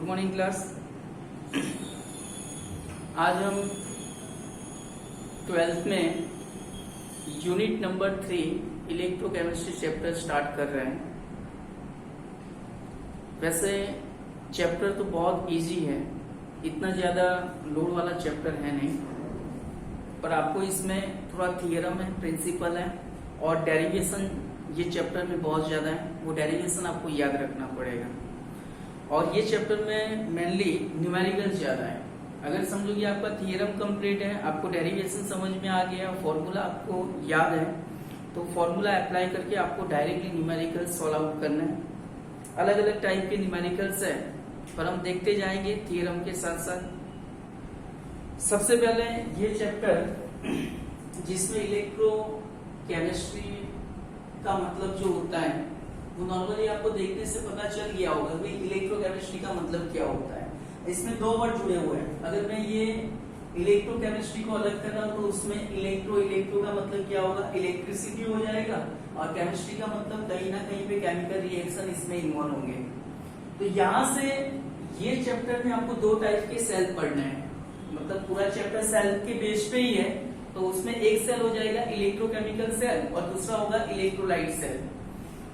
Good morning class. आज हम 12th में unit number 3 electrochemistry chapter start कर रहे हैं। वैसे चैप्टर तो बहुत इजी है, इतना ज़्यादा लोड वाला चैप्टर है नहीं, पर आपको इसमें थोड़ा थियरम है, प्रिंसिपल है और डेरिवेशन ये चैप्टर में बहुत ज़्यादा है। वो डेरिवेशन आपको याद रखना पड़ेगा और ये चैप्टर में मेनली न्यूमेरिकल ज़्यादा है। अगर समझो कि आपका थियरम कंप्लीट है, आपको डेरिवेशन समझ में आ गया, फॉर्मूला आपको याद है, तो फॉर्मूला अप्लाई करके आपको डायरेक्टली न्यूमेरिकल सॉल्व आउट करना है। अलग अलग टाइप के न्यूमेरिकल्स है, पर हम देखते जाएंगे थियरम के साथ साथ। सबसे पहले ये चैप्टर जिसमें इलेक्ट्रो केमिस्ट्री का मतलब जो होता है वो नॉर्मली आपको देखने से पता चल गया होगा कि इलेक्ट्रोकेमिस्ट्री का मतलब क्या होता है। इसमें दो वर्ड जुड़े हुए हैं। अगर मैं ये इलेक्ट्रोकेमिस्ट्री को अलग कर रहा हूं तो उसमें इलेक्ट्रो का मतलब क्या होगा, इलेक्ट्रिसिटी हो जाएगा, और केमिस्ट्री का मतलब कहीं ना कहीं पे केमिकल रिएक्शन इसमें इन्वॉल्व होंगे। तो यहाँ से ये चैप्टर में आपको दो टाइप के सेल पढ़ना है, मतलब पूरा चैप्टर सेल के बेस पे ही है। तो उसमें एक सेल हो जाएगा इलेक्ट्रोकेमिकल सेल और दूसरा होगा इलेक्ट्रोलाइट सेल।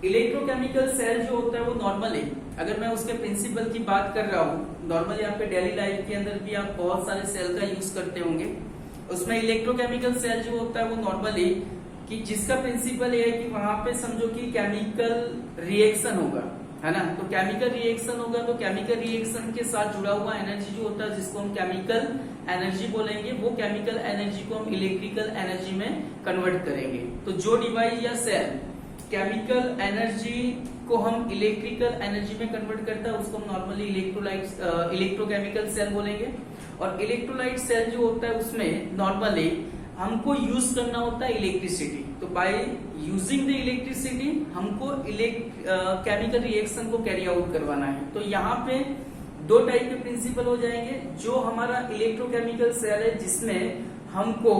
इलेक्ट्रोकेमिकल सेल जो होता है वो नॉर्मली, अगर मैं उसके प्रिंसिपल की बात कर रहा हूँ, नॉर्मली आपके डेली लाइफ के अंदर भी आप बहुत सारे सेल का यूज करते होंगे। उसमें इलेक्ट्रोकेमिकल सेल जो होता है वो नॉर्मली कि जिसका प्रिंसिपल ये है कि वहां पे समझो कि केमिकल रिएक्शन होगा, है ना। तो केमिकल रिएक्शन होगा तो केमिकल रिएक्शन के साथ जुड़ा हुआ एनर्जी जो होता है जिसको हम केमिकल एनर्जी बोलेंगे, वो केमिकल एनर्जी को हम इलेक्ट्रिकल एनर्जी में कन्वर्ट करेंगे। तो जो डिवाइस या सेल केमिकल एनर्जी को हम इलेक्ट्रिकल एनर्जी में कन्वर्ट करता है उसको हम नॉर्मली इलेक्ट्रोकेमिकल सेल बोलेंगे। और इलेक्ट्रोलाइट सेल जो होता है उसमें नॉर्मली हमको यूज करना होता है इलेक्ट्रिसिटी। तो बाय यूजिंग द इलेक्ट्रिसिटी हमको केमिकल रिएक्शन को कैरी आउट करवाना है। तो यहाँ पे दो टाइप के प्रिंसिपल हो जाएंगे। जो हमारा इलेक्ट्रोकेमिकल सेल है जिसमें हमको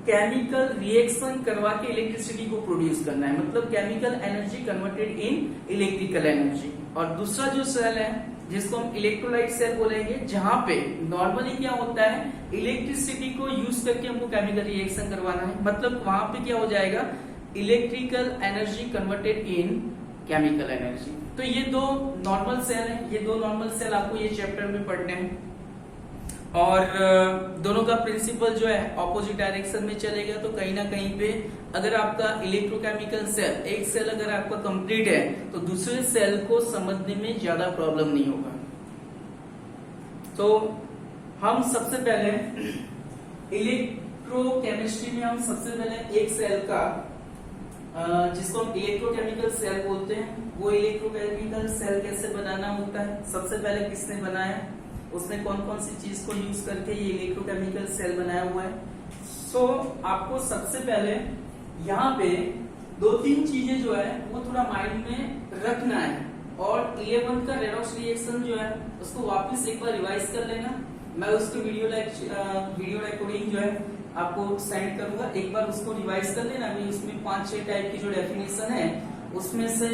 केमिकल रिएक्शन करवा के इलेक्ट्रिसिटी को प्रोड्यूस करना है, मतलब chemical energy converted in electrical energy. और दूसरा जो सेल है जिसको हम इलेक्ट्रोलाइट सेल बोलेंगे, जहां पे नॉर्मली क्या होता है इलेक्ट्रिसिटी को यूज करके हमको केमिकल रिएक्शन करवाना है, मतलब वहां पे क्या हो जाएगा electrical energy converted in chemical energy. तो ये दो नॉर्मल सेल है, ये दो नॉर्मल सेल आपको ये चैप्टर में पढ़ने हैं और दोनों का प्रिंसिपल जो है ऑपोजिट डायरेक्शन में चलेगा। तो कहीं ना कहीं पे अगर आपका इलेक्ट्रोकेमिकल सेल, एक सेल अगर आपका कंप्लीट है तो दूसरे सेल को समझने में ज्यादा प्रॉब्लम नहीं होगा। तो हम सबसे पहले इलेक्ट्रोकेमिस्ट्री में हम सबसे पहले एक सेल का जिसको हम इलेक्ट्रोकेमिकल सेल बोलते हैं, वो इलेक्ट्रोकेमिकल सेल कैसे बनाना होता है, सबसे पहले किसने बनाया, उसने कौन कौन सी चीज को यूज करके ये इलेक्ट्रोकेमिकल सेल बनाया हुआ है। सो आपको सबसे पहले यहाँ पे दो तीन चीजें जो है वो थोड़ा माइंड में रखना है और 11 का रेडॉक्स रिएक्शन जो है उसको वापस एक बार रिवाइज कर लेना। मैं उसको वीडियो रिकॉर्डिंग जो है आपको सेंड करूंगा, एक बार उसको रिवाइज कर लेना। अभी उसमें 5-6 टाइप की जो डेफिनेशन है उसमें से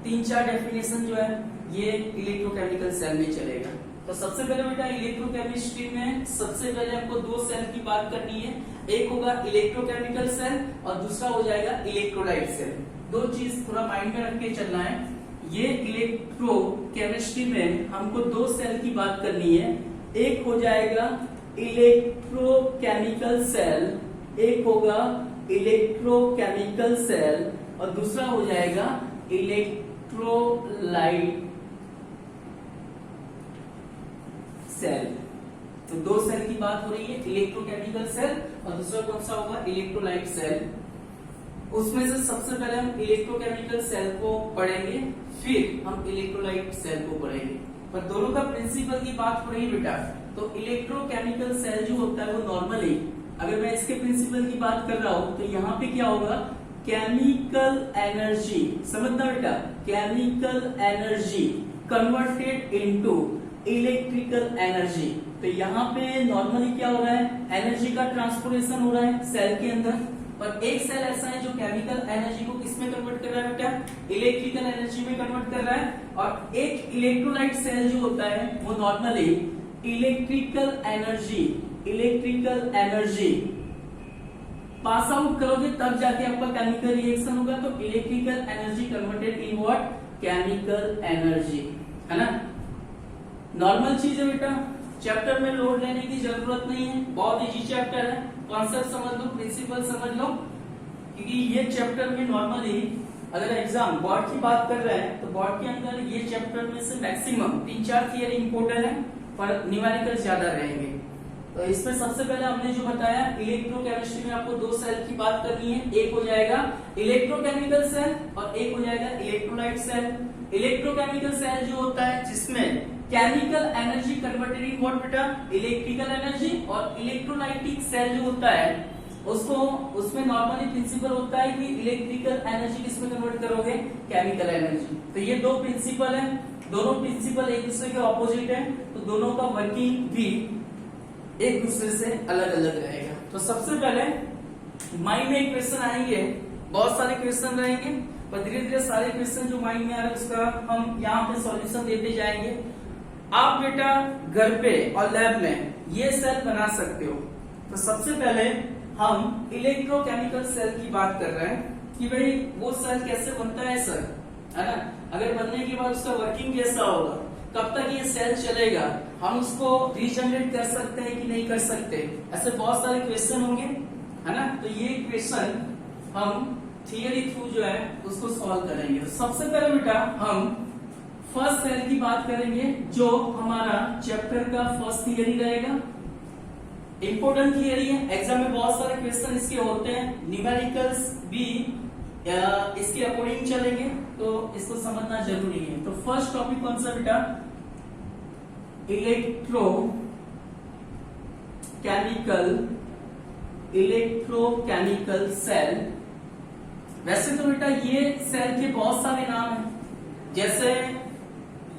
3-4 डेफिनेशन जो है ये इलेक्ट्रोकेमिकल सेल में चलेगा। तो सबसे पहले बेटा इलेक्ट्रोकेमिस्ट्री में सबसे पहले हमको दो सेल की बात करनी है, एक होगा इलेक्ट्रोकेमिकल सेल और दूसरा हो जाएगा इलेक्ट्रोलाइट सेल। दो चीज थोड़ा माइंड में रख के चलना है। ये इलेक्ट्रोकेमिस्ट्री में हमको दो सेल की बात करनी है, एक हो जाएगा इलेक्ट्रोकेमिकल सेल, एक होगा इलेक्ट्रोकेमिकल सेल और दूसरा हो जाएगा इलेक्ट्रोलाइट सेल। तो दो सेल की बात हो रही है, इलेक्ट्रोकेमिकल सेल और दूसरा कौन सा होगा इलेक्ट्रोलाइट सेल। उसमें से सबसे पहले हम इलेक्ट्रोकेमिकल सेल को पढ़ेंगे, फिर हम इलेक्ट्रोलाइट सेल को पढ़ेंगे। पर दोनों का प्रिंसिपल की बात हो रही बेटा, तो इलेक्ट्रोकेमिकल सेल जो होता है वो नॉर्मली, अगर मैं इसके प्रिंसिपल की बात कर रहा हूं तो यहाँ पे क्या होगा केमिकल एनर्जी, समझना बेटा, chemical energy converted into electrical energy. तो यहाँ पे नॉर्मली क्या हो रहा है एनर्जी का ट्रांसपोर्टेशन हो रहा है सेल के अंदर, पर एक सेल ऐसा है जो केमिकल एनर्जी को किसमें कन्वर्ट कर रहा है बेटा, इलेक्ट्रिकल एनर्जी में कन्वर्ट कर रहा है। और एक इलेक्ट्रोलाइट सेल जो होता है वो normally electrical energy pass out करोगे तब जाके आपका केमिकल रिएक्शन होगा। तो electrical energy converted in what, chemical energy, है ना। नॉर्मल चीज है बेटा, चैप्टर में लोड लेने की जरूरत नहीं है, बहुत इजी चैप्टर है। कॉन्सेप्ट समझ लो, प्रिंसिपल समझ लो, क्योंकि ये चैप्टर में नॉर्मली अगर एग्जाम बोर्ड की बात कर रहे हैं तो बोर्ड के अंदर ये चैप्टर में से मैक्सिमम 3-4 थियरी इंपोर्टेंट है पर न्यूमेरिकल ज्यादा रहेंगे। तो इसमें सबसे पहले हमने जो बताया इलेक्ट्रोकेमिस्ट्री में आपको 2 सेल की बात करनी है, एक हो जाएगा इलेक्ट्रोकेमिकल सेल और एक हो जाएगा इलेक्ट्रोलाइट सेल। इलेक्ट्रोकेमिकल सेल जो होता है जिसमें chemical energy converted in what बेटा, इलेक्ट्रिकल एनर्जी। और इलेक्ट्रोलाइटिक सेल जो होता है उसको, उसमें नॉर्मली प्रिंसिपल होता है कि इलेक्ट्रिकल एनर्जी किसमें कन्वर्ट करोगे, केमिकल एनर्जी। तो ये 2 प्रिंसिपल है, दोनों प्रिंसिपल एक दूसरे के ऑपोजिट है, तो दोनों का वर्किंग भी एक दूसरे से अलग अलग रहेगा। तो सबसे पहले माइंड में एक क्वेश्चन आएंगे, बहुत सारे क्वेश्चन रहेंगे पर धीरे धीरे सारे क्वेश्चन जो माइंड में आ रहे हैं उसका हम यहाँ पे सॉल्यूशन देते जाएंगे। आप बेटा घर पे और लैब में ये सेल बना सकते हो। तो सबसे पहले हम इलेक्ट्रोकेमिकल सेल की बात कर रहे हैं कि भाई वो सेल कैसे बनता है सर, है ना। अगर बनने के बाद उसका वर्किंग कैसा होगा, कब तक ये सेल चलेगा, हम उसको रीजनरेट कर सकते हैं कि नहीं कर सकते, ऐसे बहुत सारे क्वेश्चन होंगे, है ना। तो ये क्वेश्चन हम थियरी थ्रू जो है उसको सॉल्व करेंगे। तो सबसे पहले बेटा हम फर्स्ट सेल की बात करेंगे जो हमारा चैप्टर का फर्स्ट थियरी रहेगा। इंपोर्टेंट थियरी है, एग्जाम में बहुत सारे क्वेश्चन इसके होते हैं, न्यूमेरिकल्स भी इसके अकॉर्डिंग चलेंगे, तो इसको समझना जरूरी है। तो फर्स्ट टॉपिक कौन सा बेटा, इलेक्ट्रोकेमिकल सेल। वैसे तो बेटा ये सेल के बहुत सारे नाम हैं, जैसे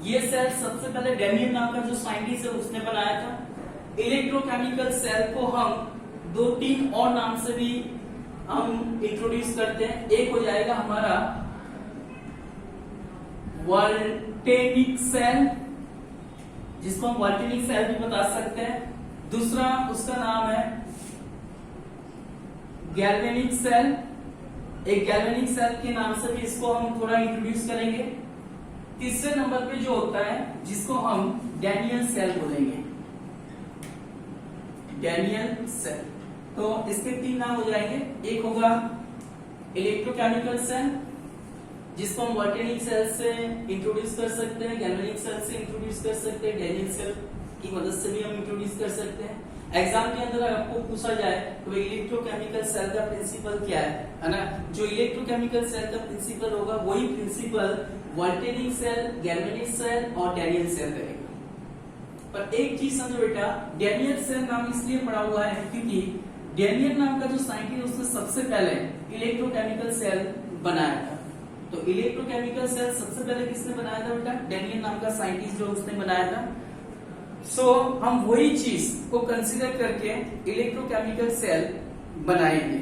ये सेल सबसे पहले डैनियल नाम का जो साइंटिस्ट है उसने बनाया था। इलेक्ट्रोकेमिकल सेल को हम 2-3 और नाम से भी हम इंट्रोड्यूस करते हैं। एक हो जाएगा हमारा वोल्टेनिक सेल, जिसको हम वोल्टेनिक सेल भी बता सकते हैं। दूसरा उसका नाम है गैल्वेनिक सेल, एक गैल्वेनिक सेल के नाम से भी इसको हम थोड़ा इंट्रोड्यूस करेंगे। तीसरे नंबर पे जो होता है जिसको हम डैनियल सेल बोलेंगे, डैनियल सेल। तो इसके 3 नाम हो जाएंगे, एक होगा इलेक्ट्रोकेमिकल सेल जिसको हम वोल्टेनिक सेल से इंट्रोड्यूस कर सकते हैं, गैल्वेनिक सेल से इंट्रोड्यूस कर सकते हैं, डैनियल सेल की मदद से भी हम इंट्रोड्यूस कर सकते हैं। एग्जाम के अंदर आपको पूछा जाए तो इलेक्ट्रोकेमिकल सेल का प्रिंसिपल क्या है ना। जो इलेक्ट्रोकेमिकल सेल का प्रिंसिपल होगा वही प्रिंसिपल वोल्टेनिक सेल, गैल्वेनिक सेल और डैनियल सेल रहेगा। पर एक चीज समझो बेटा, डैनियल सेल नाम इसलिए पड़ा हुआ है क्योंकि डैनियल नाम का जो साइंटिस्ट उसने सबसे पहले इलेक्ट्रोकेमिकल सेल बनाया था। तो इलेक्ट्रोकेमिकल सेल सबसे पहले किसने बनाया था बेटा, डैनियल नाम का साइंटिस्ट जो उसने बनाया था। सो हम वही चीज को कंसीडर करके इलेक्ट्रोकेमिकल सेल बनाएंगे।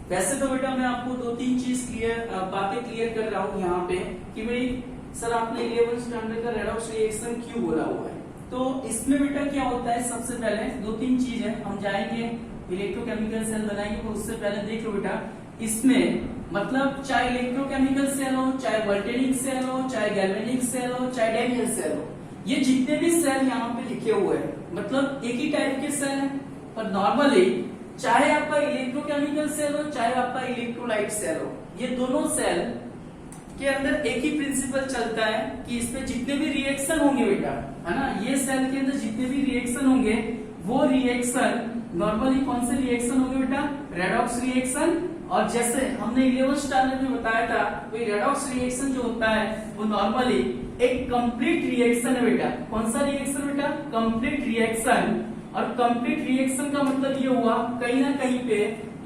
वैसे तो बेटा मैं आपको 2-3 चीज बातें क्लियर कर रहा हूँ यहाँ पे कि भाई सर आपने 11th स्टैंडर्ड का रेडॉक्स रिएक्शन क्यों बोला हुआ है। तो इसमें बेटा क्या होता है, सबसे पहले 2-3 चीजें हम जाएंगे इलेक्ट्रोकेमिकल सेल बनाएंगे। तो उससे पहले देख लो बेटा, इसमें मतलब चाहे इलेक्ट्रोकेमिकल सेल हो, चाहे वोल्टेनिक सेल हो, चाहे गैल्वेनिक सेल हो, चाहे डैनियल सेल हो, ये जितने भी सेल यहाँ पे लिखे हुए हैं मतलब एक ही टाइप के सेल हैं। पर नॉर्मली चाहे आपका इलेक्ट्रोकेमिकल सेल हो, चाहे आपका इलेक्ट्रोलाइट सेल हो, ये दोनों सेल के अंदर एक ही प्रिंसिपल चलता है कि इसमें जितने भी रिएक्शन होंगे बेटा, है ना, ये सेल के अंदर जितने भी रिएक्शन होंगे वो रिएक्शन नॉर्मली कौन से रिएक्शन होंगे बेटा, रेडॉक्स रिएक्शन। और जैसे हमने 11th स्टैंडर्ड में बताया था, तो रेडॉक्स रिएक्शन जो होता है वो नॉर्मली एक कंप्लीट रिएक्शन है बेटा। कौन सा रिएक्शन बेटा, कंप्लीट रिएक्शन। और कंप्लीट रिएक्शन का मतलब ये हुआ कहीं ना कहीं पे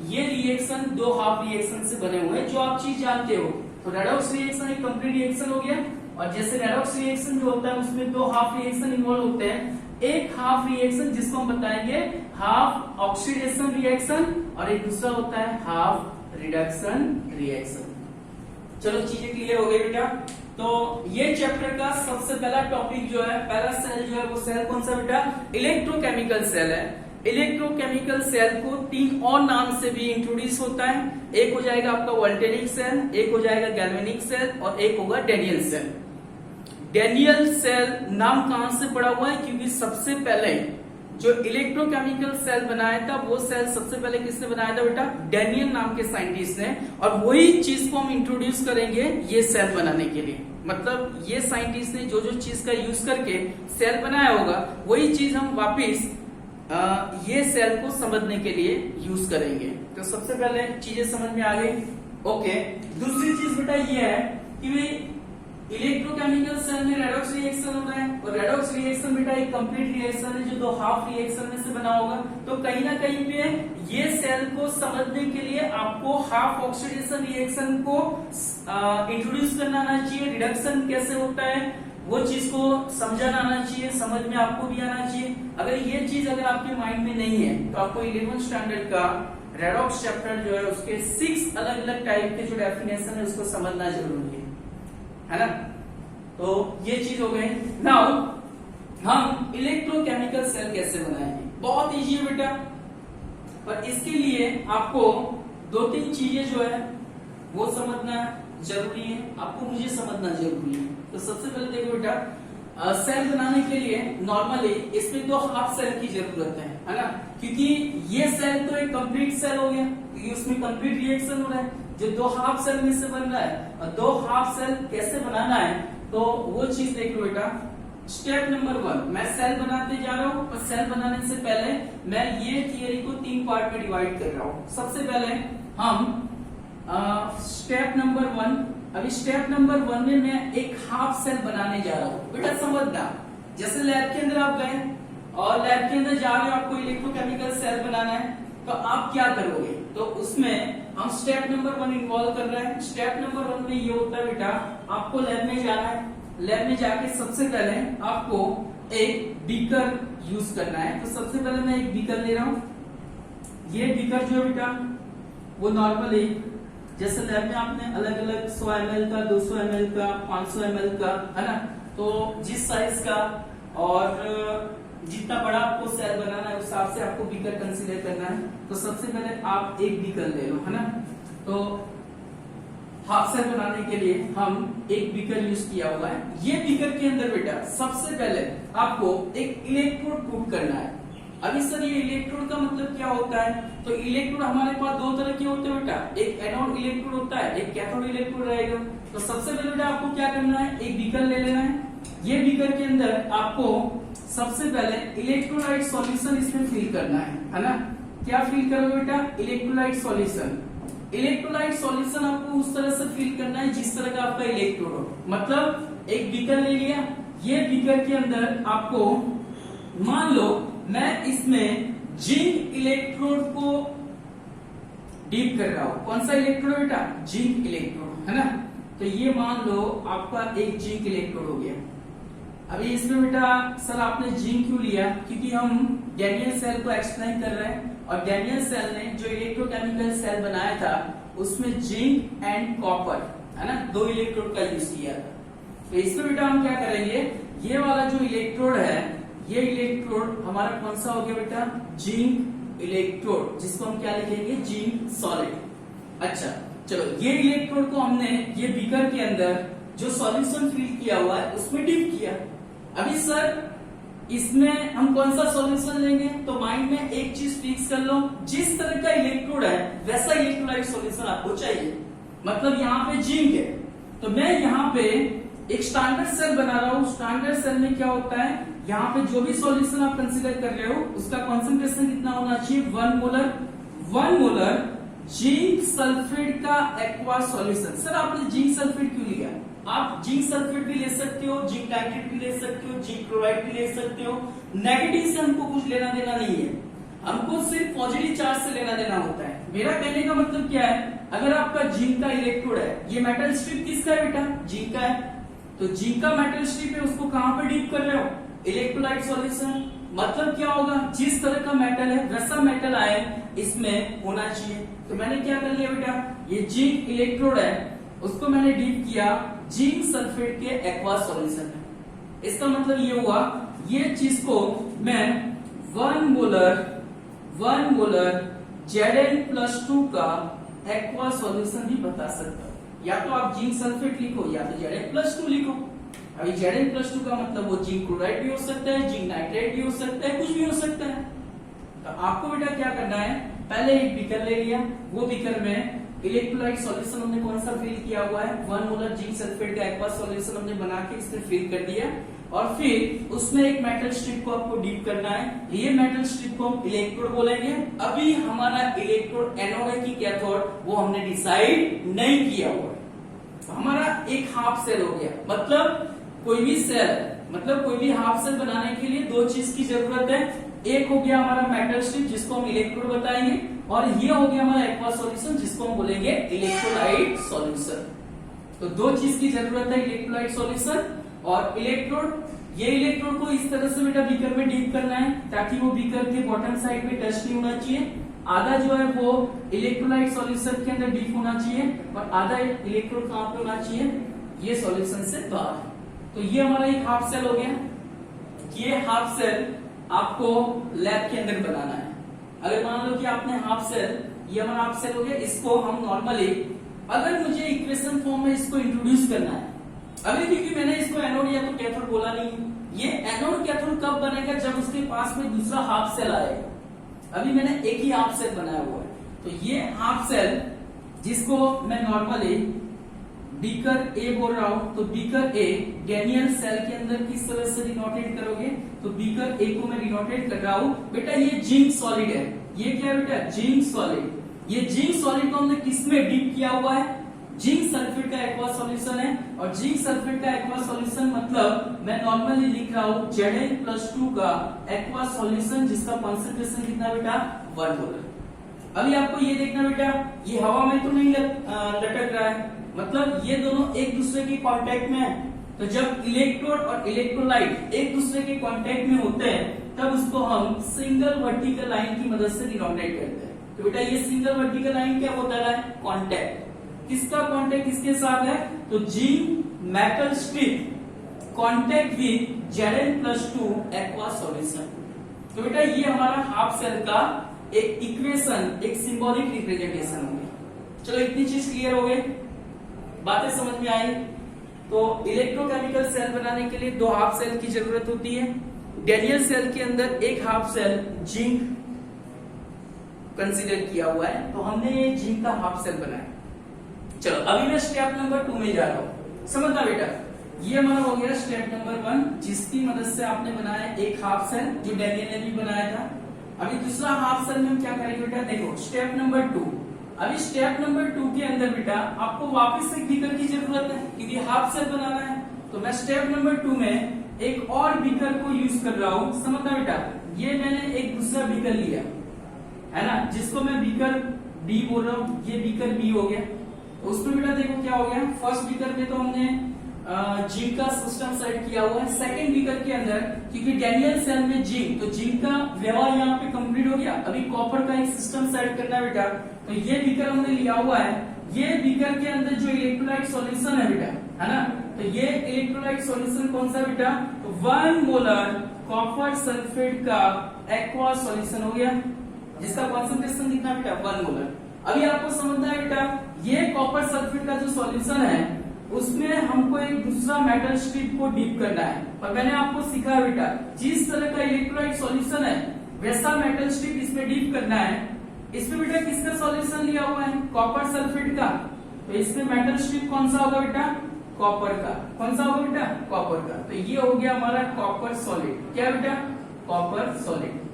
ये रिएक्शन 2 हाफ रिएक्शन से बने हुए हैं, जो आप चीज जानते हो। तो रेडॉक्स रिएक्शन एक कंप्लीट रिएक्शन हो गया। और जैसे रेडॉक्स रिएक्शन जो होता है उसमें 2 हाफ रिएक्शन इन्वॉल्व होते हैं, एक हाफ रिएक्शन जिसको हम बताएंगे हाफ ऑक्सीडेशन रिएक्शन, और एक दूसरा होता है हाफ रिडक्शन रिएक्शन। चलो चीजें क्लियर हो गई बेटा। तो ये चैप्टर का सबसे पहला टॉपिक जो है, पहला सेल जो है, वो सेल कौन सा बेटा? इलेक्ट्रोकेमिकल सेल है। इलेक्ट्रोकेमिकल सेल को 3 और नाम से भी इंट्रोड्यूस होता है। एक हो जाएगा आपका वोल्टेनिक सेल, एक हो जाएगा गैल्वेनिक सेल, और एक होगा डेनियल सेल। डेनियल सेल नाम कहां से पड़ा हुआ है? क्योंकि सबसे पहले जो इलेक्ट्रोकेमिकल सेल बनाया था वो सेल सबसे पहले किसने बनाया था बेटा? डेनियल नाम के साइंटिस्ट ने। और वही चीज को हम इंट्रोड्यूस करेंगे ये सेल बनाने के लिए। मतलब ये साइंटिस्ट ने जो जो चीज का यूज करके सेल बनाया होगा वही चीज हम वापिस ये सेल को समझने के लिए यूज करेंगे। तो सबसे पहले चीजें समझ में आ गई। ओके, दूसरी चीज बेटा ये है कि इलेक्ट्रोकेमिकल सेल में रेडॉक्स रिएक्शन हो रहा है, और रेडॉक्स रिएक्शन बेटा एक कंप्लीट रिएक्शन है जो 2 हाफ रिएक्शन में से बना होगा। तो कहीं ना कहीं पे ये सेल को समझने के लिए आपको हाफ ऑक्सीडेशन रिएक्शन को इंट्रोड्यूस करना आना चाहिए। रिडक्शन कैसे होता है वो चीज को समझाना आना चाहिए, समझ में आपको भी आना चाहिए। अगर ये चीज अगर आपके माइंड में नहीं है तो आपको 11th स्टैंडर्ड का रेडॉक्स चैप्टर जो है उसके 6 अलग अलग टाइप के जो डेफिनेशन है उसको समझना जरूरी है ना। तो ये चीज हो गई। नाउ हम इलेक्ट्रोकेमिकल सेल कैसे बनाएंगे? बहुत इजी है बेटा, पर इसके लिए आपको 2-3 चीजें जो है वो समझना जरूरी है, आपको मुझे समझना जरूरी है। तो सबसे पहले देखो बेटा, सेल बनाने के लिए नॉर्मली इसमें 2 हाफ सेल की जरूरत है ना। क्योंकि ये सेल तो एक कंप्लीट सेल हो गया, क्योंकि उसमें कंप्लीट रिएक्शन हो रहा है जो 2 हाफ सेल में से बन रहा है। और 2 हाफ सेल कैसे बनाना है तो वो चीज देख लो बेटा। स्टेप नंबर 1, मैं सेल बनाते जा रहा हूँ, और सेल बनाने से पहले मैं ये थियरी को 3 पार्ट में डिवाइड कर रहा हूँ। सबसे पहले हम स्टेप नंबर 1, अभी स्टेप नंबर 1 में मैं एक हाफ सेल बनाने जा रहा हूँ। बेटा समझना, जैसे लैब के अंदर आप गए और लैब के अंदर जा रहे हो, आपको इलेक्ट्रोकेमिकल सेल बनाना है, तो आप क्या करोगे? तो उसमें हम स्टेप नंबर 1 इन्वॉल्व कर रहे हैं। स्टेप नंबर 1 में ये होता है बेटा, आपको लैब में जाना है। लैब में जाके सबसे पहले आपको एक बीकर यूज करना है। तो सबसे पहले मैं एक बीकर ले रहा हूँ। ये बीकर जो है बेटा वो नॉर्मली जैसे लैब में आपने अलग अलग 100 ml का, 200 ml का, 500 ml का, है ना। तो जिस साइज का और जितना बड़ा आपको सेल बनाना है उस हिसाब से आपको बीकर कंसीडर करना है। तो सबसे पहले आप एक बीकर ले लो, है ना। तो हाफ सेल बनाने के लिए हम एक बीकर यूज किया हुआ है। ये बीकर के अंदर बेटा सबसे पहले आपको एक इलेक्ट्रोड पुट करना है। अभी सर ये इलेक्ट्रोड का मतलब क्या होता है? तो इलेक्ट्रोड हमारे पास 2 तरह के होते हैं बेटा, एक एनोड इलेक्ट्रोड होता है, एक कैथोड इलेक्ट्रोड रहेगा। तो सबसे पहले बेटा आपको क्या करना है, एक बीकर ले लेना है। ये बीकर के अंदर आपको सबसे पहले इलेक्ट्रोलाइट सॉल्यूशन इसमें फिल करना है ना। क्या फिल करोगे बेटा? Electrolyte solution. इलेक्ट्रोलाइट सॉल्यूशन आपको उस तरह से फिल करना है जिस तरह का आपका इलेक्ट्रोड हो। मतलब एक बीकर ले लिया, ये बीकर के अंदर आपको मान लो मैं इसमें जिंक इलेक्ट्रोड को डीप कर रहा हूं। कौन सा इलेक्ट्रोड बेटा? जिंक इलेक्ट्रोड, है ना। तो ये मान लो आपका एक जिंक इलेक्ट्रोड हो गया। अभी इसमें बेटा सर आपने जिंक क्यों लिया? क्योंकि हम डेनियल सेल को एक्सप्लेन कर रहे हैं, और डेनियल सेल ने जो इलेक्ट्रोकेमिकल सेल बनाया था उसमें जिंक एंड कॉपर, है ना, 2 इलेक्ट्रोड का यूज किया था। तो इसमें बेटा हम क्या करेंगे, ये वाला जो इलेक्ट्रोड है, ये इलेक्ट्रोड हमारा कौन सा हो गया बेटा? जिंक इलेक्ट्रोड, जिसको हम क्या लिखेंगे? Zinc solid. अच्छा चलो, ये इलेक्ट्रोड को हमने ये बीकर के अंदर जो सॉल्यूशन फिल किया हुआ है उसमें डिप किया। अभी सर इसमें हम कौन सा सॉल्यूशन लेंगे? तो माइंड में एक चीज फिक्स कर लो, जिस तरह का इलेक्ट्रोड है वैसा इलेक्ट्रोलाइट सॉल्यूशन आपको चाहिए। मतलब यहाँ पे जिंक है, तो मैं यहाँ पे एक स्टैंडर्ड सेल बना रहा हूँ। स्टैंडर्ड सेल में क्या होता है, यहाँ पे जो भी सॉल्यूशन आप कंसीडर कर रहे हो उसका कॉन्सेंट्रेशन कितना होना चाहिए? 1 मोलर जिंक सल्फेट का एक्वा सॉल्यूशन। सर आपने जिंक सल्फेट क्यों लिया? आप जिंक सल्फेट भी ले सकते हो, जिंक नाइट्रेट भी ले सकते हो, जिंक क्लोराइड भी ले सकते हो। नेगेटिव से हमको कुछ लेना देना नहीं है, हमको सिर्फ पॉजिटिव चार्ज से लेना देना होता है। मेरा कहने का मतलब क्या है, अगर आपका जिंक का इलेक्ट्रोड है, ये मेटल स्ट्रिप किसका है बेटा? जिंक का है। तो जिंक का मेटल स्ट्रिप है, उसको कहां पर डीप कर रहे हो? Electrolyte solution. मतलब क्या होगा, जिस तरह का मेटल है वैसा मेटल आयन इसमें होना चाहिए। तो मैंने क्या कर लिया बेटा, ये जिंक इलेक्ट्रोड है उसको मैंने डीप किया जिंक सल्फेट के एक्वा सॉल्यूशन में। इसका मतलब ये हुआ, ये चीज को मैं 1 मोलर Zn+2 का एक्वा सॉल्यूशन भी बता सकता हूं। या तो आप जिंक सल्फेट लिखो या तो Zn+2 लिखो। अभी Zn+2 का मतलब वो जिंक क्लोराइड भी हो सकता है, जिंक नाइट्रेट भी हो सकता है, कुछ भी हो सकता है। तो आपको बेटा क्या करना है, पहले एक बीकर ले लिया, वो बीकर में इलेक्ट्रोलाइट सॉल्यूशन हमने कौन सा फिल किया हुआ है, 1 मोलर जिंक सल्फेट का एक्वा सॉल्यूशन हमने बना के इसमें फिल कर दिया और फिर उसमें एक मेटल स्ट्रिप को आपको डीप करना है। ये मेटल स्ट्रिप को हम इलेक्ट्रोड बोलेंगे। अभी हमारा इलेक्ट्रोड एनोड है कि कैथोड वो हमने डिसाइड नहीं किया हुआ है। हमारा एक हाफ सेल हो गया, मतलब कोई भी सेल, मतलब कोई भी हाफ सेल बनाने के लिए दो चीज की जरूरत है। एक हो गया हमारा मेटल स्ट्रिप जिसको हम इलेक्ट्रोड बताएंगे, और ये हो गया हमारा एक्वा सॉल्यूशन जिसको हम बोलेंगे इलेक्ट्रोलाइट सॉल्यूशन। तो दो चीज की जरूरत है, इलेक्ट्रोलाइट सॉल्यूशन और इलेक्ट्रोड। ये इलेक्ट्रोड को इस तरह से बेटा बीकर में डीप करना है ताकि वो बीकर के बॉटम साइड में टच नहीं होना चाहिए। आधा जो है वो इलेक्ट्रोलाइट सॉल्यूशन के अंदर डीप होना चाहिए और आधा इलेक्ट्रोड कहां पे होना चाहिए, ये सॉल्यूशन से बाहर। तो ये हमारा एक हाफ सेल हो गया। ये हाफ सेल आपको लैब के अंदर बनाना है। अगर मान लो कि आपने हाफ सेल, ये हमारा हाफ सेल हो गया, इसको हम नॉर्मली, अगर मुझे इक्वेशन फॉर्म में इसको इंट्रोड्यूस करना है, अभी क्योंकि मैंने इसको एनोड या तो कैथोड बोला नहीं, ये एनोड कैथोड कब बनेगा, जब उसके पास में दूसरा हाफ सेल आएगा। अभी मैंने एक ही हाफ सेल बनाया हुआ है, तो ये हाफ सेल जिसको मैं नॉर्मली बीकर ए बोल रहा हूं, तो बीकर ए डैनियल सेल के अंदर किस तरह से डिनोटेट करोगे, तो बीकर ए को मैं डिनोटेट कर रहा हूं बेटा, ये जिंक सॉलिड है। ये क्या है बेटा, जिंक सॉलिड। ये जिंक सॉलिड को हमने किसमें डीप किया हुआ है, जिंक सल्फेट का एक्वा सॉल्यूशन है। और जिंक सल्फेट का एक्वा सॉल्यूशन मतलब मैं नॉर्मली लिख रहा हूं Zn+2 का एक्वा सॉल्यूशन जिसका कॉन्सेंट्रेशन कितना बेटा, 1 मोलर। अभी आपको ये देखना बेटा, ये हवा में तो नहीं लटक रहा है, मतलब ये दोनों एक दूसरे के कांटेक्ट में है। तो जब इलेक्ट्रोड और इलेक्ट्रोलाइट एक दूसरे के कांटेक्ट में होते हैं तब उसको हम सिंगल वर्टिकल लाइन की मदद से डिनोटेट करते हैं। तो बेटा ये सिंगल वर्टिकल लाइन क्या होता है, कांटेक्ट। किसका कांटेक्ट किसके साथ है, तो zinc metal strip contact with Zn+2 aqua solution. तो बेटा ये हमारा हाफ सेल का एक इक्वेशन, एक सिंबॉलिक रिप्रेजेंटेशन हो गया। चलो इतनी चीज क्लियर हो गई, बातें समझ में आई। तो इलेक्ट्रोकेमिकल सेल बनाने के लिए दो हाफ सेल की जरूरत होती है। डैनियल सेल के अंदर एक हाफ सेल जिंक कंसीडर किया हुआ है, तो हमने ये जिंक का हाफ सेल बनाया। चलो अभी मैं स्टेप नंबर 2 में जा रहा हूं, समझना बेटा। ये हमारा हो गया स्टेप नंबर 1 जिसकी मदद से आपने बनाया एक हाफ सेल जो डैनियल ने भी बनाया था। अभी दूसरा हाफ सेल में हम क्या करेंगे बेटा, देखो स्टेप नंबर 2। अभी स्टेप नंबर 2 के अंदर बेटा आपको वापस एक बीकर की जरूरत है क्योंकि हाफ सेल बनाना है। तो मैं स्टेप नंबर 2 में एक और बीकर को यूज कर रहा हूं, समझना बेटा। ये मैंने एक दूसरा बीकर लिया है ना, जिसको मैं बीकर बी बोल रहा हूं, ये बीकर बी हो गया। तो उसमें बेटा देखो क्या हो गया, फर्स्ट बीकर में तो हमने जिंक का सिस्टम सेट किया हुआ है। सेकंड बीकर के अंदर क्योंकि डैनियल सेल में जिंक, तो जिंक का व्यवहार यहाँ पे कंप्लीट हो गया। अभी कॉपर का एक सिस्टम सेट करना है बेटा, तो ये बीकर हमने लिया हुआ है। ये बीकर के अंदर जो इलेक्ट्रोलाइट सॉल्यूशन है बेटा, है ना, तो ये इलेक्ट्रोलाइट सॉल्यूशन कौन सा बेटा, तो 1 मोलर कॉपर सल्फेट का एक्वा सॉल्यूशन हो गया जिसका कॉन्सेंट्रेशन कितना बेटा, 1 मोलर। अभी आपको समझना है बेटा, ये कॉपर सल्फेट का जो सॉल्यूशन है उसमें हमको एक दूसरा मेटल स्ट्रिप को डीप करना है। और मैंने आपको सिखाया बेटा, जिस तरह का इलेक्ट्रोलाइट सॉल्यूशन है वैसा मेटल स्ट्रिप इसमें डीप करना है। इसमें बेटा किसका सॉल्यूशन लिया हुआ है, कॉपर सल्फेट का, तो इसमें मेटल स्ट्रिप कौन सा होगा बेटा, कॉपर का। कौन सा होगा बेटा, कॉपर का। तो ये हो गया हमारा कॉपर सॉलिड। क्या बेटा, कॉपर सॉलिड।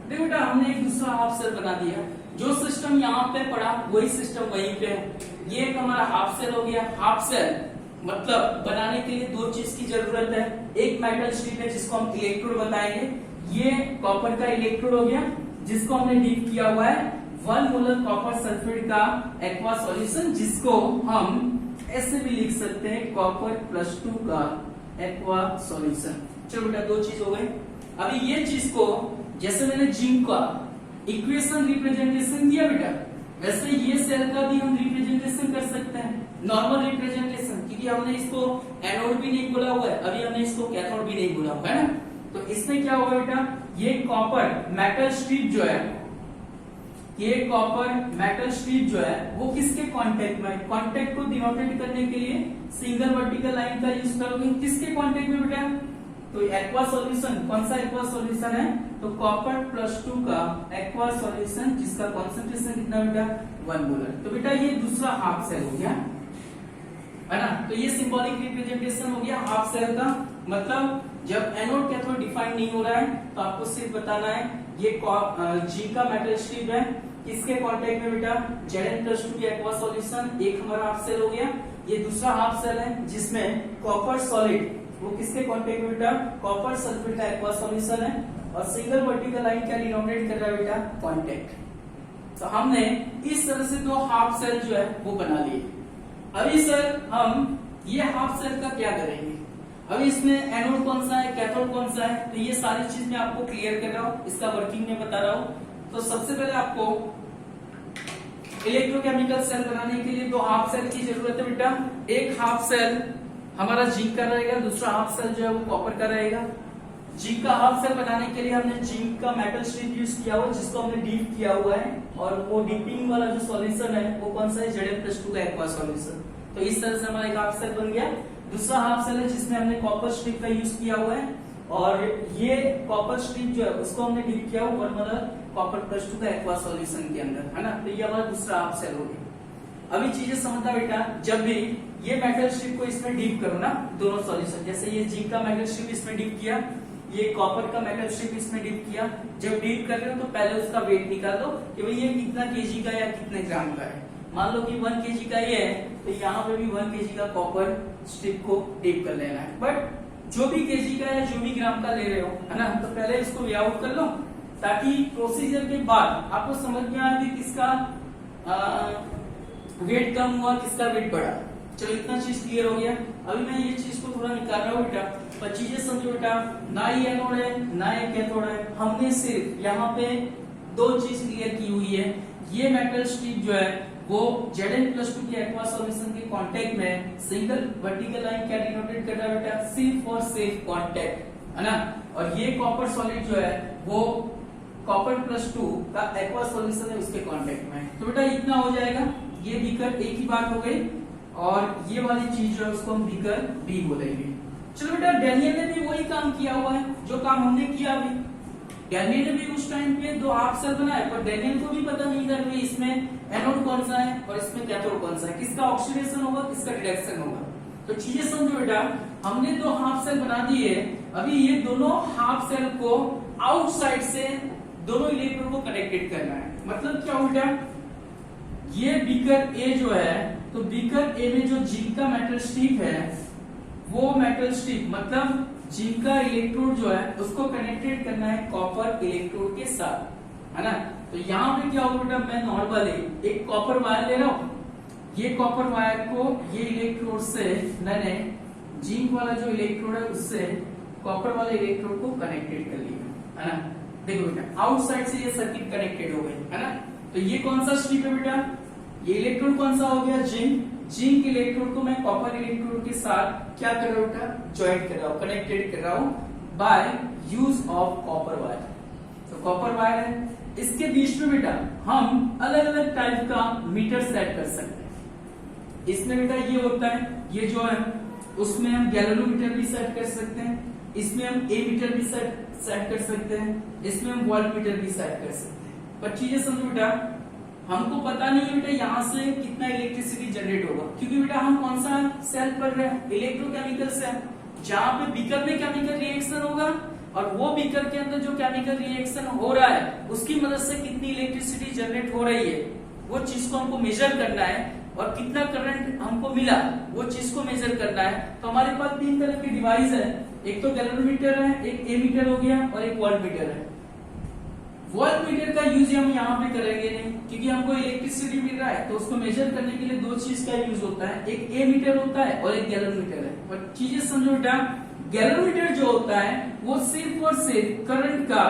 देखो बेटा हमने एक दूसरा हाफ सेल बना दिया, जो सिस्टम यहाँ पे पड़ा वही सिस्टम वहीं पे है। ये एक हमारा हाफ सेल हो गया। हाफ सेल मतलब बनाने के लिए दो चीज की जरूरत है, एक मेटल स्ट्रिप है जिसको हम इलेक्ट्रोड बताएंगे, ये कॉपर का इलेक्ट्रोड हो गया जिसको हमने डीप किया हुआ है 1 मोलर कॉपर सल्फेट का एक्वा सॉल्यूशन, जिसको हम ऐसे भी लिख सकते हैं कॉपर +2 का एक्वा सॉल्यूशन। चलो बेटा दो चीज हो गई। अभी ये चीज को जैसे मैंने जिंक का इक्वेशन रिप्रेजेंटेशन दिया बेटा, वैसे ये सेल का भी हम रिप्रेजेंटेशन कर सकते हैं, नॉर्मल रिप्रेजेंटेशन, क्योंकि हमने इसको एनोड भी नहीं बोला हुआ है, अभी हमने इसको कैथोड भी नहीं बोला हुआ है ना। तो इसमें क्या होगा बेटा, ये कॉपर मेटल स्ट्रिप जो है, ये कॉपर मेटल स्ट्रिप जो है वो किसके कांटेक्ट में, कांटेक्ट को डिनोटेट करने के लिए सिंगल वर्टिकल लाइन का यूज करोगे, किसके कांटेक्ट में बेटा, तो एक्वा सॉल्यूशन, कौन सा एक्वा सॉल्यूशन है, तो कॉपर +2 का एक्वा सॉल्यूशन जिसका कॉन्सेंट्रेशन कितना बेटा 1 मोलर। तो बेटा ये दूसरा हाफ सेल हो गया है ना। तो ये सिंबॉलिक रिप्रेजेंटेशन हो गया हाफ सेल का। मतलब जब एनोड कैथोड डिफाइन नहीं हो रहा है तो आपको सिर्फ बताना है ये जी का मेटल स्ट्रिप है, किसके कांटेक्ट में बेटा, Zn+2 के एक्वा सॉल्यूशन, एक हमारा हाफ सेल हो गया। ये दूसरा हाफ सेल है जिसमें कॉपर सॉलिड, वो किसके कांटेक्ट में बेटा, कॉपर सल्फेट का एक्वा सॉल्यूशन है, और सिंगल वर्टिकल लाइन क्या डिनोमिनेट कर रहा है बेटा, कांटेक्ट। तो हमने इस तरह से दो हाफ सेल जो है वो बना लिए। अभी सर हम ये हाफ सेल का क्या करेंगे, अभी इसमें एनोड कौन सा है, कैथोड कौन सा है, तो ये सारी चीज मैं आपको क्लियर कर रहा हूँ, इसका वर्किंग में बता रहा हूँ। तो सबसे पहले आपको इलेक्ट्रोकेमिकल सेल बनाने के लिए दो हाफ सेल की जरूरत है बेटा। एक हाफ सेल हमारा जिंक का रहेगा, दूसरा हाफ सेल जो है वो कॉपर का रहेगा। जिंक का हाफ सेल बनाने के लिए हमने जिंक का मेटल स्ट्रिप यूज किया हुआ जिसको हमने डीप किया हुआ है, और वो डीपिंग वाला जो सॉल्यूशन है वो कौन सा है, Zn+2 का एक्वा सॉल्यूशन। तो इस तरह से हमारा एक हाफ सेल बन गया। दूसरा हाफ सेल है जिसमें हमने कॉपर स्ट्रिप का यूज किया हुआ है, और ये कॉपर स्ट्रिप जो है उसको हमने डीप किया हुआ 1 मोलर कॉपर+2 का एक्वा सॉल्यूशन के अंदर, है ना। तो ये हमारा दूसरा हाफ सेल हो गया। अभी चीजें समझना बेटा, जब भी ये मेटल स्ट्रिप को इसमें डीप करो ना, दोनों सॉल्यूशन, जैसे ये जिंक का मेटल स्ट्रिप इसमें डीप किया, ये कॉपर का मेटल स्ट्रिप इसमें डीप किया, जब डीप कर रहे हो तो पहले उसका वेट निकाल दो कि भाई ये कितना केजी का या कितने ग्राम का है। मान लो कि 1 केजी का ये है, तो यहाँ पे भी 1 केजी का कॉपर स्ट्रिप को डीप कर लेना है। बट जो भी केजी का या जो भी ग्राम का ले रहे हो, है ना, तो पहले इसको वे आउट कर लो, ताकि प्रोसीजर के बाद आपको समझ में आए कि किसका वेट कम हुआ, किसका वेट बढ़ा। चलो इतना चीज क्लियर हो गया। अभी मैं ये चीज को थोड़ा निकाल रहा हूँ बेटा, पर चीजें समझो बेटा, ना ये एनोड है ना ये कैथोड है, हमने सिर्फ यहाँ पे दो चीज क्लियर की हुई है। ये मेटल स्ट्रिप जो है वो Zn+2 के एक्वा सॉल्यूशन के कांटेक्ट में सिंगल वर्टिकल लाइन क्या डिनोटेट कर रहा है बेटा, सिर्फ और सिर्फ कांटेक्ट, है ना। और ये कॉपर सॉलिड जो है वो कॉपर+2 का एक्वा सॉल्यूशन है उसके कांटेक्ट में। तो बेटा इतना हो जाएगा, ये बीकर एक ही बात हो गई, और ये वाली चीज जो है उसको हम बीकर बी बोलेंगे। चलो बेटा डैनियल ने भी वही काम किया हुआ है जो काम हमने किया अभी। डैनियल ने भी उस टाइम पे दो हाफ सेल बनाए, पर डैनियल को भी पता नहीं था कि इसमें एनोड कौन सा है और इसमें कैथोड कौन सा है, किसका ऑक्सीडेशन होगा किसका रिडक्शन होगा। तो चीजें समझो बेटा, हमने दो हाफ सेल बना दिए, अभी ये दोनों हाफ सेल को आउटसाइड से दोनों इलेक्ट्रोड को कनेक्टेड करना है। मतलब क्या बेटा, ये बीकर ए जो है, तो बीकर ए में जो जिंक का मेटल स्ट्रिप है, वो मेटल स्ट्रिप मतलब जिंक का इलेक्ट्रोड जो है उसको कनेक्टेड करना है कॉपर इलेक्ट्रोड के साथ, है ना। तो यहाँ पे क्या होगा बेटा, मैं नॉर्मली एक कॉपर वायर ले रहा हूँ, ये कॉपर वायर को ये इलेक्ट्रोड से मैंने जिंक वाला जो इलेक्ट्रोड है उससे कॉपर वाले इलेक्ट्रोड को कनेक्टेड कर लिया, है ना। देखो बेटा आउटसाइड से ये सर्किट कनेक्टेड हो गई, है ना। तो ये कौन सा स्ट्रिप है बेटा, ये इलेक्ट्रोड कौन सा हो गया, जिंक। जिंक इलेक्ट्रोड को मैं कॉपर इलेक्ट्रोड के साथ क्या कर रहा हूँ बेटा, ज्वाइंट कर रहा हूँ, कनेक्टेड कर रहा हूँ by use of copper wire. तो कॉपर वायर है, इसके बीच में बेटा हम अलग अलग टाइप का मीटर सेट कर सकते हैं। इसमें बेटा ये होता है, ये जो है उसमें हम गैल्वेनोमीटर भी सेट कर सकते हैं, इसमें हम ए मीटर भी सेट कर सकते हैं, इसमें हम वोल्ट मीटर भी सेट कर सकते हैं। पर चीजें समझो बेटा, हमको पता नहीं है बेटा यहाँ से कितना इलेक्ट्रिसिटी जनरेट होगा, क्योंकि बेटा हम कौन सा सेल पढ़ रहे हैं, इलेक्ट्रोकेमिकल सेल, जहाँ पे बीकर में केमिकल रिएक्शन होगा और वो बीकर के अंदर जो केमिकल रिएक्शन हो रहा है उसकी मदद से कितनी इलेक्ट्रिसिटी जनरेट हो रही है, वो चीज को हमको मेजर करना है, और कितना करंट हमको मिला वो चीज को मेजर करना है। तो हमारे पास तीन तरह के डिवाइस है, एक तो गैल्वेनोमीटर है, एक ए मीटर हो गया, और एक वोल्ट मीटर है। वोल्ट मीटर का यूज हम यहाँ पे करेंगे नहीं, क्योंकि हमको इलेक्ट्रिसिटी मिल रहा है, तो उसको मेजर करने के लिए दो चीज का यूज होता है, एक ए मीटर होता है और एक गैल्वेनोमीटर है। और चीजें समझो बेटा, गैल्वेनोमीटर जो होता है वो सिर्फ और सिर्फ करंट का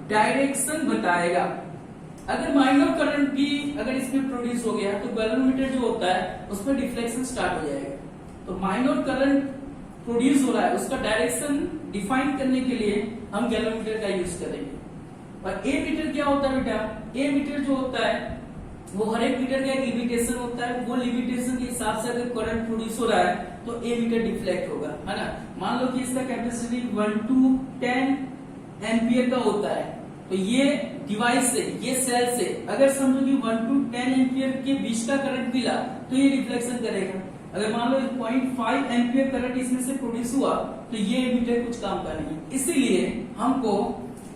डायरेक्शन बताएगा। अगर माइनर करंट भी अगर इसमें प्रोड्यूस हो गया तो गैल्वेनोमीटर जो होता है उसमें डिफ्लेक्शन स्टार्ट हो जाएगा। तो माइनर करंट प्रोड्यूस हो रहा है उसका डायरेक्शन डिफाइन करने के लिए हम गैल्वेनोमीटर का यूज करेंगे। और ए मीटर क्या होता है बेटा? ए मीटर जो होता है वो हर एक मीटर का एक लिमिटेशन होता है, वो लिमिटेशन के हिसाब से अगर करंट प्रोड्यूस हो रहा है तो ए मीटर डिफ्लेक्ट होगा, है ना। मान लो कि इसका कैपेसिटी 1 to 10 एम्पियर का होता है, तो ये डिवाइस से, ये सेल से अगर समझो कि 1 to 10 एम्पियर के बीच का करंट मिला तो ये रिफ्लेक्शन करेगा। अगर मान लो 0.5 एम्पियर करंट इसमें से प्रोड्यूस हुआ तो ये मीटर कुछ काम का नहीं। इसीलिए हमको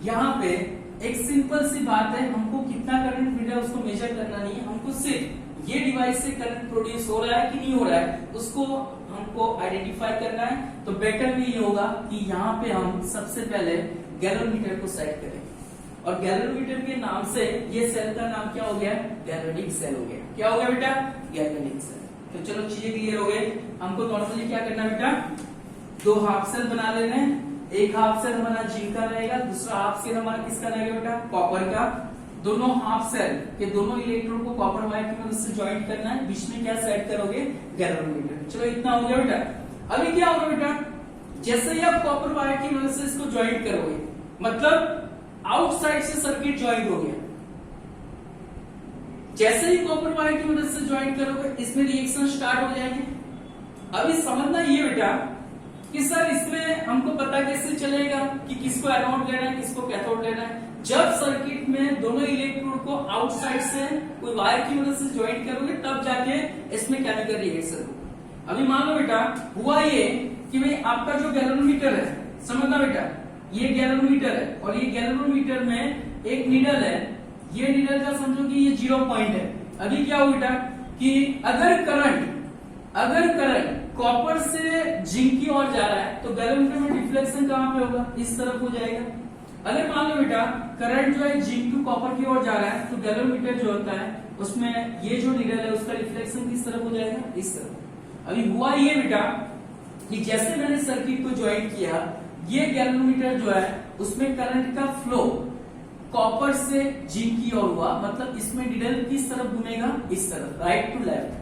यहाँ पे एक सिंपल सी बात है, हमको कितना करंट मिल रहा है उसको मेजर करना नहीं है, हमको सिर्फ ये डिवाइस से करंट प्रोड्यूस हो रहा है कि नहीं हो रहा है उसको हमको आइडेंटिफाई करना है। तो बेटर भी ये होगा कि यहाँ पे हम सबसे पहले गैल्वेनोमीटर को सेट करें। और गैल्वेनोमीटर के नाम से ये सेल का नाम क्या हो गया? गैल्वेनिक सेल हो गया। क्या हो गया बेटा? Galvanic cell. तो चलो चीजें क्लियर हो गई। हमको नॉर्मली क्या करना है बेटा? दो हाफ सेल बना लेने हैं। एक हाफ सेल हमारा जिंक का रहेगा, दूसरा हाफ सेल हमारा किसका रहेगा बेटा? कॉपर का। दोनों हाफ सेल के दोनों इलेक्ट्रोड को कॉपर वायर की मदद से ज्वाइंट करना है। बीच में क्या सेट करोगे? गैल्वेनोमीटर। चलो इतना हो गया बेटा। अभी क्या होगा बेटा? जैसे ही आप कॉपर वायर की मदद से इसको ज्वाइंट करोगे, मतलब आउटसाइड से सर्किट ज्वाइंट हो गया। जैसे ही कॉपर वायर की मदद से ज्वाइंट करोगे इसमें रिएक्शन स्टार्ट हो जाएंगे। अभी समझना ये बेटा कि सर इसमें हमको पता कैसे चलेगा कि किसको एनोड लेना है किसको कैथोड लेना है? जब सर्किट में दोनों इलेक्ट्रोड को आउटसाइड से कोई वायर की मदद से ज्वाइंट करोगे तब जाके इसमें केमिकल रिएक्शन होगा। अभी मान लो बेटा हुआ ये कि भाई आपका जो गैल्वेनोमीटर है, समझना बेटा, ये गैल्वेनोमीटर है और ये गैल्वेनोमीटर में एक नीडल है। ये नीडल का समझो कि ये 0 पॉइंट है। अभी क्या हो बेटा कि अगर करंट कॉपर से जिंक की ओर जा रहा है तो गैल्वेनोमीटर में डिफ्लेक्शन कहां पे होगा? इस तरफ हो जाएगा। अगर मान लो बेटा करंट जो है जिंक टू कॉपर की ओर जा रहा है तो गैल्वेनोमीटर जो होता है उसमें ये जो नीडल है उसका रिफ्लेक्शन किस तरफ हो जाएगा? इस तरफ। अभी हुआ ये बेटा कि जैसे मैंने सर्किट को ज्वाइंट किया, ये गैल्वेनोमीटर जो है उसमें करंट का फ्लो कॉपर से जिंक की ओर हुआ, मतलब इसमें नीडल किस तरफ घूमेगा? इस तरफ, राइट टू लेफ्ट।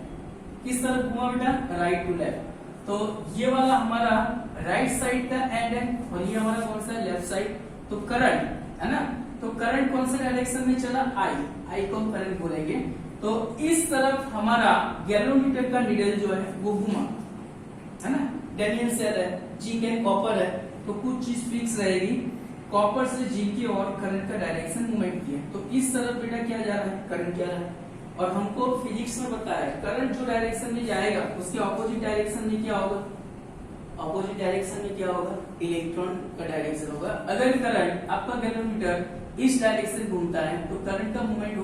किस तरफ घुमा बेटा? Right to left. तो ये वाला हमारा राइट साइड का एंड है और ये हमारा कौन सा है? Left side. तो करंट है ना, तो करंट कौन से डायरेक्शन में चला? आई को हम करंट बोलेंगे। तो इस तरफ हमारा गैल्वेनोमीटर का नीडल जो है वो घुमा, है ना। डेनियल सेल है, जिंक है, कॉपर है, तो कुछ चीज फिक्स रहेगी। कॉपर से जिंक की ओर करंट का डायरेक्शन मूवमेंट किया, तो इस तरफ बेटा क्या जा रहा है? करंट जा रहा है। और हमको फिजिक्स में बताया करंट जो डायरेक्शन में जाएगा उसके ऑपोजिट डायरेक्शन में क्या होगा? ऑपोजिट डायरेक्शन में क्या होगा? इलेक्ट्रॉन का डायरेक्शन होगा। अगर करंट आपका गैल्वेनोमीटर इस डायरेक्शन घूमता है तो करंट का मूवमेंट